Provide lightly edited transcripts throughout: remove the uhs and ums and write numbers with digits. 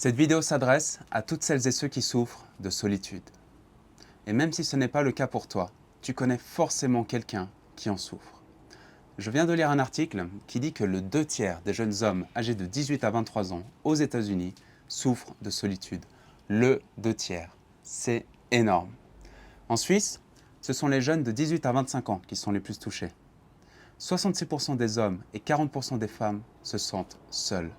Cette vidéo s'adresse à toutes celles et ceux qui souffrent de solitude. Et même si ce n'est pas le cas pour toi, tu connais forcément quelqu'un qui en souffre. Je viens de lire un article qui dit que le 2/3 des jeunes hommes âgés de 18 à 23 ans aux États-Unis souffrent de solitude. Le 2/3. C'est énorme. En Suisse, ce sont les jeunes de 18 à 25 ans qui sont les plus touchés. 66% des hommes et 40% des femmes se sentent seuls.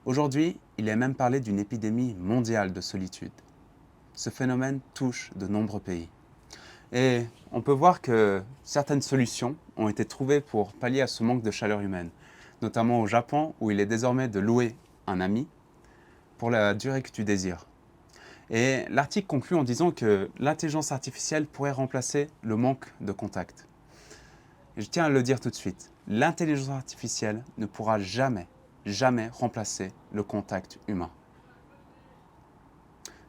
Aujourd'hui, il est même parlé d'une épidémie mondiale de solitude. Ce phénomène touche de nombreux pays. Et on peut voir que certaines solutions ont été trouvées pour pallier à ce manque de chaleur humaine, notamment au Japon où il est désormais de louer un ami pour la durée que tu désires. Et l'article conclut en disant que l'intelligence artificielle pourrait remplacer le manque de contact. Et je tiens à le dire tout de suite, l'intelligence artificielle ne pourra jamais remplacer le contact humain.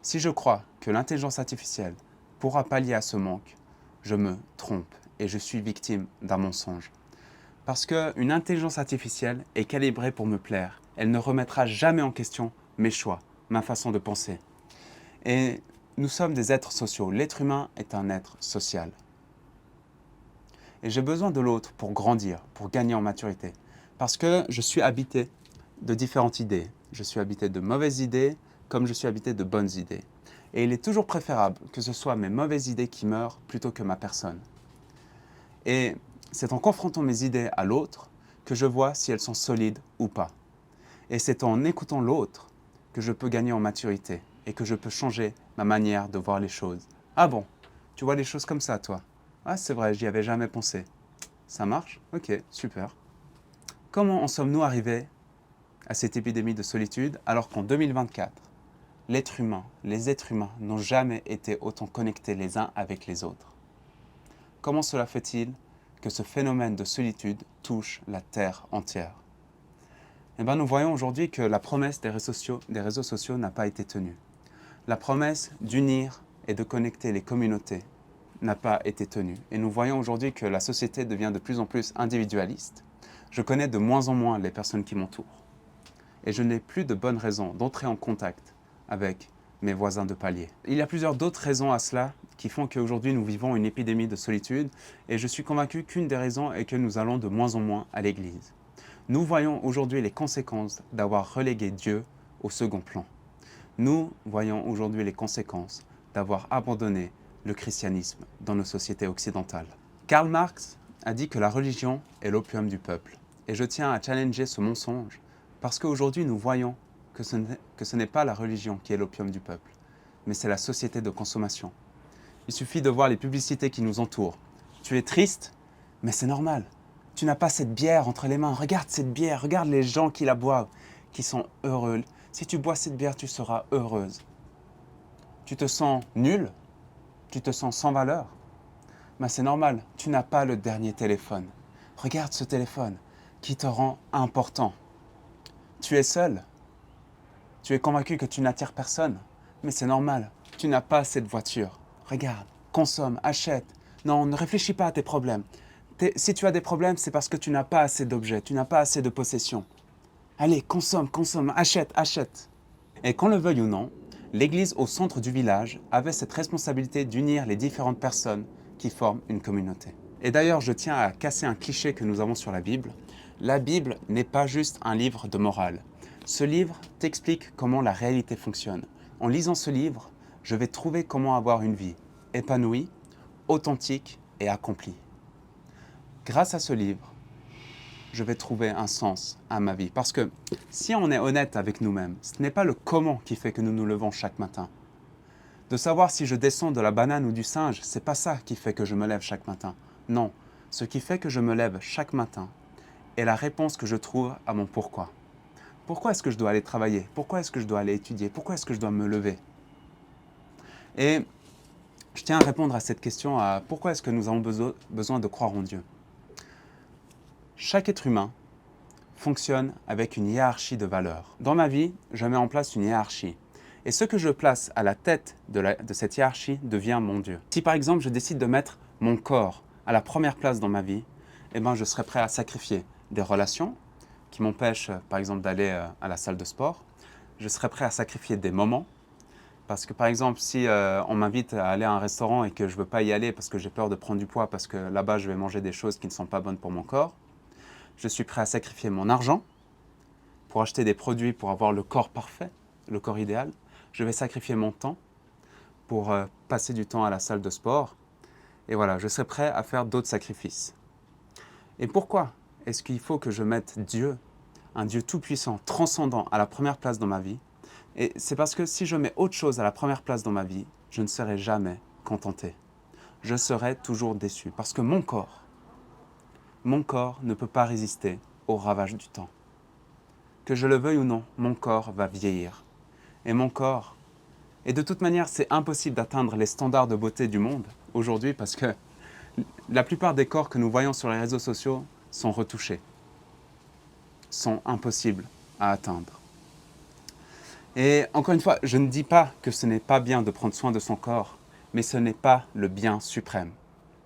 Si je crois que l'intelligence artificielle pourra pallier à ce manque, je me trompe et je suis victime d'un mensonge. Parce qu'une intelligence artificielle est calibrée pour me plaire. Elle ne remettra jamais en question mes choix, ma façon de penser. Et nous sommes des êtres sociaux. L'être humain est un être social. Et j'ai besoin de l'autre pour grandir, pour gagner en maturité. Parce que je suis habité de différentes idées. Je suis habité de mauvaises idées comme je suis habité de bonnes idées. Et il est toujours préférable que ce soit mes mauvaises idées qui meurent plutôt que ma personne. Et c'est en confrontant mes idées à l'autre que je vois si elles sont solides ou pas. Et c'est en écoutant l'autre que je peux gagner en maturité et que je peux changer ma manière de voir les choses. Ah bon, tu vois les choses comme ça, toi? Ah, c'est vrai, j'y avais jamais pensé. Ça marche? Ok, super. Comment en sommes-nous arrivés à cette épidémie de solitude alors qu'en 2024, les êtres humains n'ont jamais été autant connectés les uns avec les autres? Comment cela fait-il que ce phénomène de solitude touche la Terre entière? Eh bien, nous voyons aujourd'hui que la promesse des réseaux sociaux n'a pas été tenue. La promesse d'unir et de connecter les communautés n'a pas été tenue. Et nous voyons aujourd'hui que la société devient de plus en plus individualiste. Je connais de moins en moins les personnes qui m'entourent. Et je n'ai plus de bonnes raisons d'entrer en contact avec mes voisins de palier. Il y a plusieurs d'autres raisons à cela qui font qu'aujourd'hui nous vivons une épidémie de solitude et je suis convaincu qu'une des raisons est que nous allons de moins en moins à l'église. Nous voyons aujourd'hui les conséquences d'avoir relégué Dieu au second plan. Nous voyons aujourd'hui les conséquences d'avoir abandonné le christianisme dans nos sociétés occidentales. Karl Marx a dit que la religion est l'opium du peuple. Et je tiens à challenger ce mensonge parce qu'aujourd'hui nous voyons que ce n'est pas la religion qui est l'opium du peuple, mais c'est la société de consommation. Il suffit de voir les publicités qui nous entourent. Tu es triste, mais c'est normal. Tu n'as pas cette bière entre les mains. Regarde cette bière, regarde les gens qui la boivent, qui sont heureux. Si tu bois cette bière, tu seras heureuse. Tu te sens nul, tu te sens sans valeur. Mais c'est normal, tu n'as pas le dernier téléphone. Regarde ce téléphone qui te rend important. Tu es seul. Tu es convaincu que tu n'attires personne. Mais c'est normal, tu n'as pas assez de voiture. Regarde, consomme, achète. Non, ne réfléchis pas à tes problèmes. Si tu as des problèmes, c'est parce que tu n'as pas assez d'objets, tu n'as pas assez de possessions. Allez, consomme, achète. Et qu'on le veuille ou non, l'Église au centre du village avait cette responsabilité d'unir les différentes personnes qui forment une communauté. Et d'ailleurs, je tiens à casser un cliché que nous avons sur la Bible. La Bible n'est pas juste un livre de morale. Ce livre t'explique comment la réalité fonctionne. En lisant ce livre, je vais trouver comment avoir une vie épanouie, authentique et accomplie. Grâce à ce livre, je vais trouver un sens à ma vie. Parce que si on est honnête avec nous-mêmes, ce n'est pas le comment qui fait que nous nous levons chaque matin. De savoir si je descends de la banane ou du singe, c'est pas ça qui fait que je me lève chaque matin. Non, ce qui fait que je me lève chaque matin est la réponse que je trouve à mon pourquoi. Pourquoi est-ce que je dois aller travailler? Pourquoi est-ce que je dois aller étudier? Pourquoi est-ce que je dois me lever? Et je tiens à répondre à cette question, à pourquoi est-ce que nous avons besoin de croire en Dieu? Chaque être humain fonctionne avec une hiérarchie de valeurs. Dans ma vie, je mets en place une hiérarchie. Et ce que je place à la tête de cette hiérarchie devient mon Dieu. Si par exemple je décide de mettre mon corps à la première place dans ma vie, eh ben, je serai prêt à sacrifier des relations qui m'empêchent par exemple d'aller à la salle de sport. je serais prêt à sacrifier des moments. Parce que par exemple, si on m'invite à aller à un restaurant et que je ne veux pas y aller parce que j'ai peur de prendre du poids, parce que là-bas je vais manger des choses qui ne sont pas bonnes pour mon corps, je suis prêt à sacrifier mon argent pour acheter des produits pour avoir le corps parfait, le corps idéal. Je vais sacrifier mon temps pour passer du temps à la salle de sport. Et voilà, je serai prêt à faire d'autres sacrifices. Et pourquoi est-ce qu'il faut que je mette Dieu, un Dieu tout-puissant, transcendant, à la première place dans ma vie? Et c'est parce que si je mets autre chose à la première place dans ma vie, je ne serai jamais contenté. Je serai toujours déçu. Parce que mon corps ne peut pas résister aux ravages du temps. Que je le veuille ou non, mon corps va vieillir. Et mon corps... Et de toute manière, c'est impossible d'atteindre les standards de beauté du monde aujourd'hui parce que la plupart des corps que nous voyons sur les réseaux sociaux sont retouchés, sont impossibles à atteindre. Et encore une fois, je ne dis pas que ce n'est pas bien de prendre soin de son corps, mais ce n'est pas le bien suprême.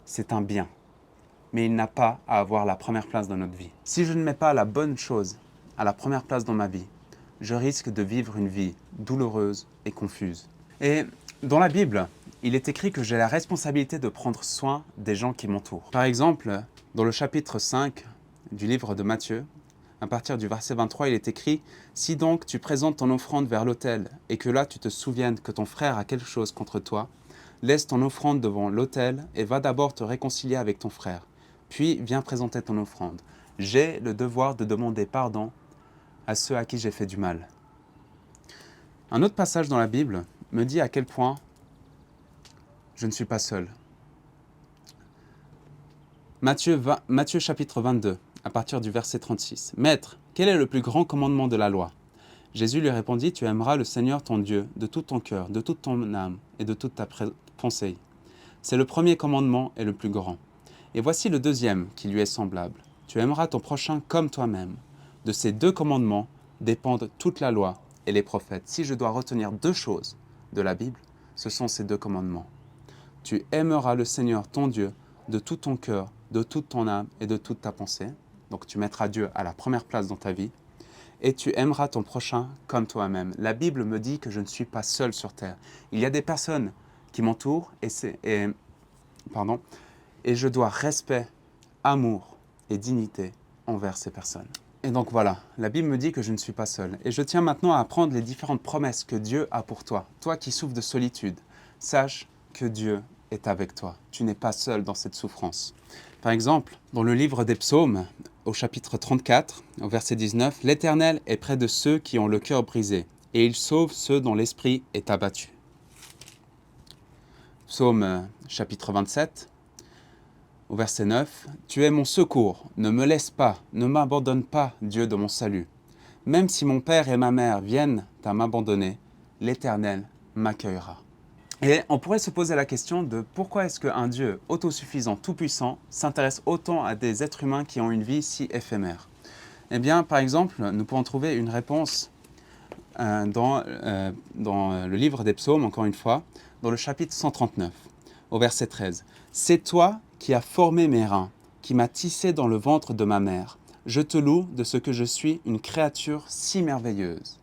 C'est un bien, mais il n'a pas à avoir la première place dans notre vie. Si je ne mets pas la bonne chose à la première place dans ma vie, je risque de vivre une vie douloureuse et confuse. Et dans la Bible, il est écrit que j'ai la responsabilité de prendre soin des gens qui m'entourent. Par exemple, dans le chapitre 5 du livre de Matthieu, à partir du verset 23, il est écrit « Si donc tu présentes ton offrande vers l'autel et que là tu te souviennes que ton frère a quelque chose contre toi, laisse ton offrande devant l'autel et va d'abord te réconcilier avec ton frère. Puis viens présenter ton offrande. J'ai le devoir de demander pardon à ceux à qui j'ai fait du mal. » Un autre passage dans la Bible me dit à quel point je ne suis pas seul. Matthieu chapitre 22, à partir du verset 36. « Maître, quel est le plus grand commandement de la loi ?» Jésus lui répondit, « Tu aimeras le Seigneur ton Dieu de tout ton cœur, de toute ton âme et de toute ta pensée. C'est le premier commandement et le plus grand. Et voici le deuxième qui lui est semblable. Tu aimeras ton prochain comme toi-même. De ces deux commandements dépendent toute la loi et les prophètes. Si je dois retenir deux choses de la Bible, ce sont ces deux commandements. Tu aimeras le Seigneur ton Dieu de tout ton cœur, de toute ton âme et de toute ta pensée. » Donc tu mettras Dieu à la première place dans ta vie. Et tu aimeras ton prochain comme toi-même. La Bible me dit que je ne suis pas seul sur terre. Il y a des personnes qui m'entourent et je dois respect, amour et dignité envers ces personnes. Et donc voilà, la Bible me dit que je ne suis pas seul. Et je tiens maintenant à apprendre les différentes promesses que Dieu a pour toi. Toi qui souffres de solitude, sache que Dieu est avec toi. Tu n'es pas seul dans cette souffrance. Par exemple, dans le livre des Psaumes, au chapitre 34, au verset 19, « L'Éternel est près de ceux qui ont le cœur brisé, et il sauve ceux dont l'esprit est abattu. » Psaume chapitre 27, au verset 9, « Tu es mon secours, ne me laisse pas, ne m'abandonne pas, Dieu de mon salut. Même si mon père et ma mère viennent à m'abandonner, l'Éternel m'accueillera. » Et on pourrait se poser la question de pourquoi est-ce qu'un Dieu autosuffisant, tout-puissant, s'intéresse autant à des êtres humains qui ont une vie si éphémère? Eh bien, par exemple, nous pouvons trouver une réponse dans le livre des Psaumes, encore une fois, dans le chapitre 139, au verset 13. « C'est toi qui as formé mes reins, qui m'as tissé dans le ventre de ma mère. Je te loue de ce que je suis une créature si merveilleuse. »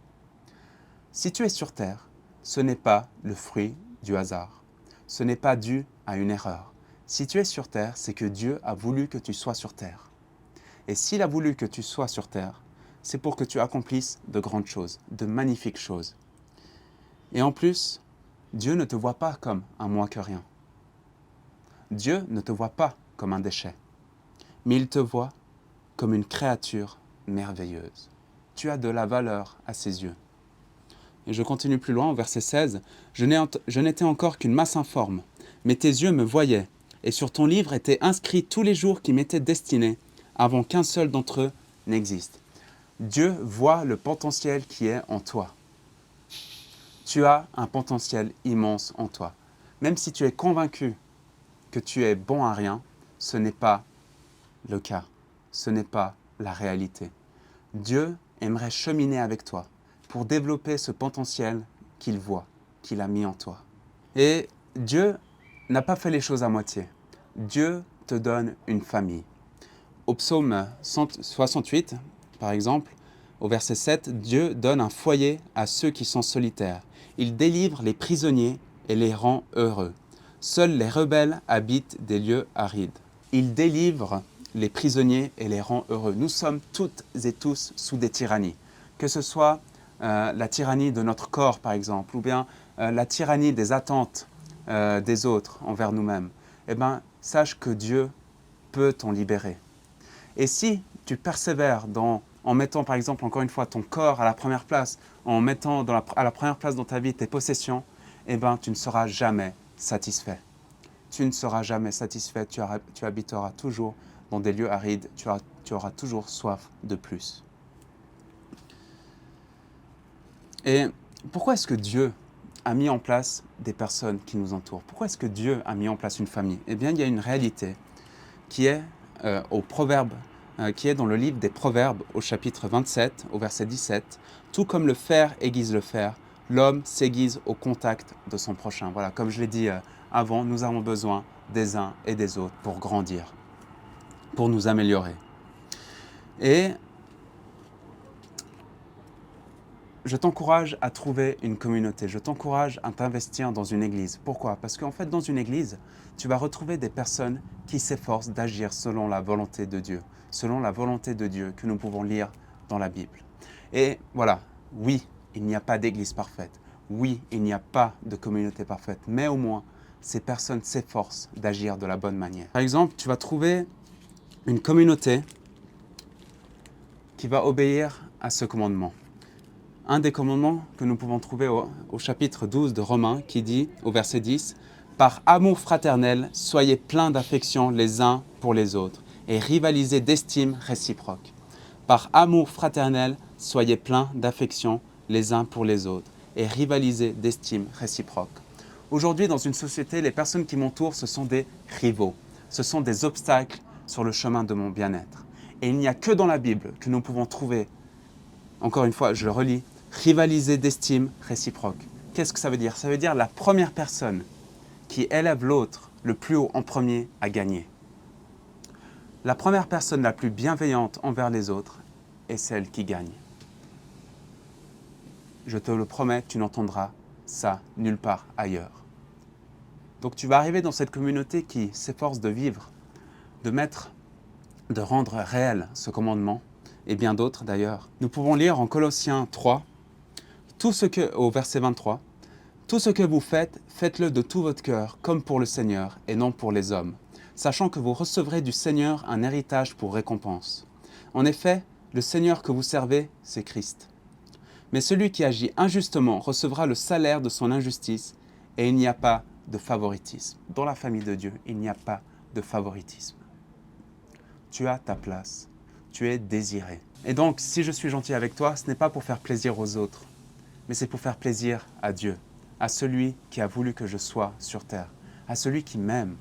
Si tu es sur terre, ce n'est pas le fruit du hasard. Ce n'est pas dû à une erreur. Si tu es sur terre, c'est que Dieu a voulu que tu sois sur terre. Et s'il a voulu que tu sois sur terre, c'est pour que tu accomplisses de grandes choses, de magnifiques choses. Et en plus, Dieu ne te voit pas comme un moins que rien. Dieu ne te voit pas comme un déchet, mais il te voit comme une créature merveilleuse. Tu as de la valeur à ses yeux. Et je continue plus loin, au verset 16. « Je n'étais encore qu'une masse informe, mais tes yeux me voyaient, et sur ton livre étaient inscrits tous les jours qui m'étaient destinés, avant qu'un seul d'entre eux n'existe. » Dieu voit le potentiel qui est en toi. Tu as un potentiel immense en toi. Même si tu es convaincu que tu es bon à rien, ce n'est pas le cas. Ce n'est pas la réalité. Dieu aimerait cheminer avec toi pour développer ce potentiel qu'il voit, qu'il a mis en toi. Et Dieu n'a pas fait les choses à moitié. Dieu te donne une famille. Au psaume 68, par exemple, au verset 7, Dieu donne un foyer à ceux qui sont solitaires. Il délivre les prisonniers et les rend heureux. Seuls les rebelles habitent des lieux arides. Il délivre les prisonniers et les rend heureux. Nous sommes toutes et tous sous des tyrannies, que ce soit la tyrannie de notre corps, par exemple, ou bien la tyrannie des attentes des autres envers nous-mêmes. Eh bien, sache que Dieu peut t'en libérer. Et si tu persévères en mettant, par exemple, encore une fois, ton corps à la première place, en mettant à la première place dans ta vie tes possessions, eh bien, tu ne seras jamais satisfait. Tu ne seras jamais satisfait, tu habiteras toujours dans des lieux arides, tu auras toujours soif de plus. Et pourquoi est-ce que Dieu a mis en place des personnes qui nous entourent? Pourquoi est-ce que Dieu a mis en place une famille? Eh bien, il y a une réalité qui est qui est dans le livre des Proverbes au chapitre 27, au verset 17. « Tout comme le fer aiguise le fer, l'homme s'aiguise au contact de son prochain. » Voilà, comme je l'ai dit avant, nous avons besoin des uns et des autres pour grandir, pour nous améliorer. Et je t'encourage à trouver une communauté, je t'encourage à t'investir dans une église. Pourquoi? Parce qu'en fait, dans une église, tu vas retrouver des personnes qui s'efforcent d'agir selon la volonté de Dieu, selon la volonté de Dieu que nous pouvons lire dans la Bible. Et voilà, oui, il n'y a pas d'église parfaite, oui, il n'y a pas de communauté parfaite, mais au moins, ces personnes s'efforcent d'agir de la bonne manière. Par exemple, tu vas trouver une communauté qui va obéir à ce commandement. Un des commandements que nous pouvons trouver au chapitre 12 de Romains qui dit, au verset 10, « Par amour fraternel, soyez pleins d'affection les uns pour les autres et rivalisez d'estime réciproque. Par amour fraternel, soyez pleins d'affection les uns pour les autres et rivalisez d'estime réciproque. » Aujourd'hui, dans une société, les personnes qui m'entourent, ce sont des rivaux, ce sont des obstacles sur le chemin de mon bien-être. Et il n'y a que dans la Bible que nous pouvons trouver, encore une fois, je le relis, rivaliser d'estime réciproque. Qu'est-ce que ça veut dire? Ça veut dire la première personne qui élève l'autre le plus haut en premier a gagné. La première personne la plus bienveillante envers les autres est celle qui gagne. Je te le promets, tu n'entendras ça nulle part ailleurs. Donc tu vas arriver dans cette communauté qui s'efforce de vivre, de rendre réel ce commandement, et bien d'autres d'ailleurs. Nous pouvons lire en Colossiens 3, au verset 23, « Tout ce que vous faites, faites-le de tout votre cœur, comme pour le Seigneur, et non pour les hommes, sachant que vous recevrez du Seigneur un héritage pour récompense. En effet, le Seigneur que vous servez, c'est Christ. Mais celui qui agit injustement recevra le salaire de son injustice, et il n'y a pas de favoritisme. » Dans la famille de Dieu, il n'y a pas de favoritisme. Tu as ta place, tu es désiré. Et donc, si je suis gentil avec toi, ce n'est pas pour faire plaisir aux autres, mais c'est pour faire plaisir à Dieu, à celui qui a voulu que je sois sur terre, à celui qui m'aime.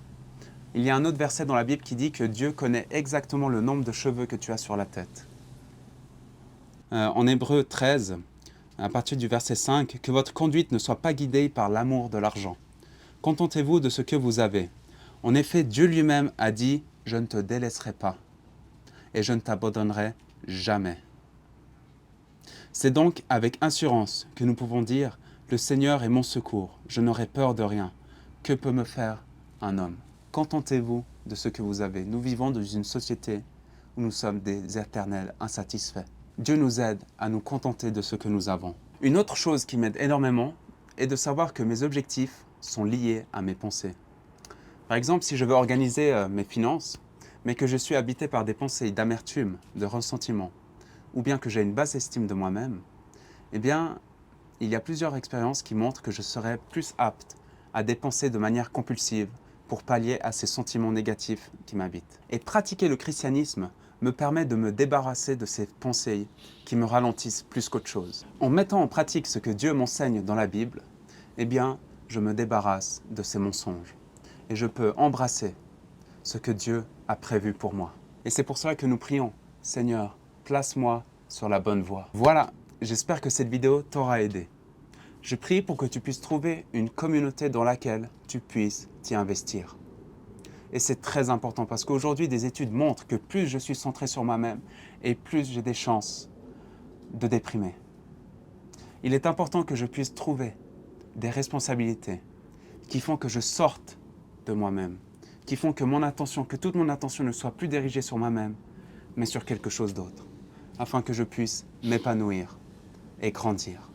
Il y a un autre verset dans la Bible qui dit que Dieu connaît exactement le nombre de cheveux que tu as sur la tête. En Hébreux 13, à partir du verset 5, « Que votre conduite ne soit pas guidée par l'amour de l'argent. Contentez-vous de ce que vous avez. En effet, Dieu lui-même a dit, « Je ne te délaisserai pas, et je ne t'abandonnerai jamais. » C'est donc avec assurance que nous pouvons dire « Le Seigneur est mon secours, je n'aurai peur de rien. Que peut me faire un homme ?» Contentez-vous de ce que vous avez. Nous vivons dans une société où nous sommes des éternels insatisfaits. Dieu nous aide à nous contenter de ce que nous avons. Une autre chose qui m'aide énormément est de savoir que mes objectifs sont liés à mes pensées. Par exemple, si je veux organiser mes finances, mais que je suis habité par des pensées d'amertume, de ressentiment, ou bien que j'ai une basse estime de moi-même, eh bien, il y a plusieurs expériences qui montrent que je serai plus apte à dépenser de manière compulsive pour pallier à ces sentiments négatifs qui m'habitent. Et pratiquer le christianisme me permet de me débarrasser de ces pensées qui me ralentissent plus qu'autre chose. En mettant en pratique ce que Dieu m'enseigne dans la Bible, eh bien, je me débarrasse de ces mensonges et je peux embrasser ce que Dieu a prévu pour moi. Et c'est pour cela que nous prions, Seigneur, place-moi sur la bonne voie. Voilà, j'espère que cette vidéo t'aura aidé. Je prie pour que tu puisses trouver une communauté dans laquelle tu puisses t'y investir. Et c'est très important parce qu'aujourd'hui, des études montrent que plus je suis centré sur moi-même et plus j'ai des chances de déprimer. Il est important que je puisse trouver des responsabilités qui font que je sorte de moi-même, qui font que toute mon attention ne soit plus dirigée sur moi-même, mais sur quelque chose d'autre, afin que je puisse m'épanouir et grandir.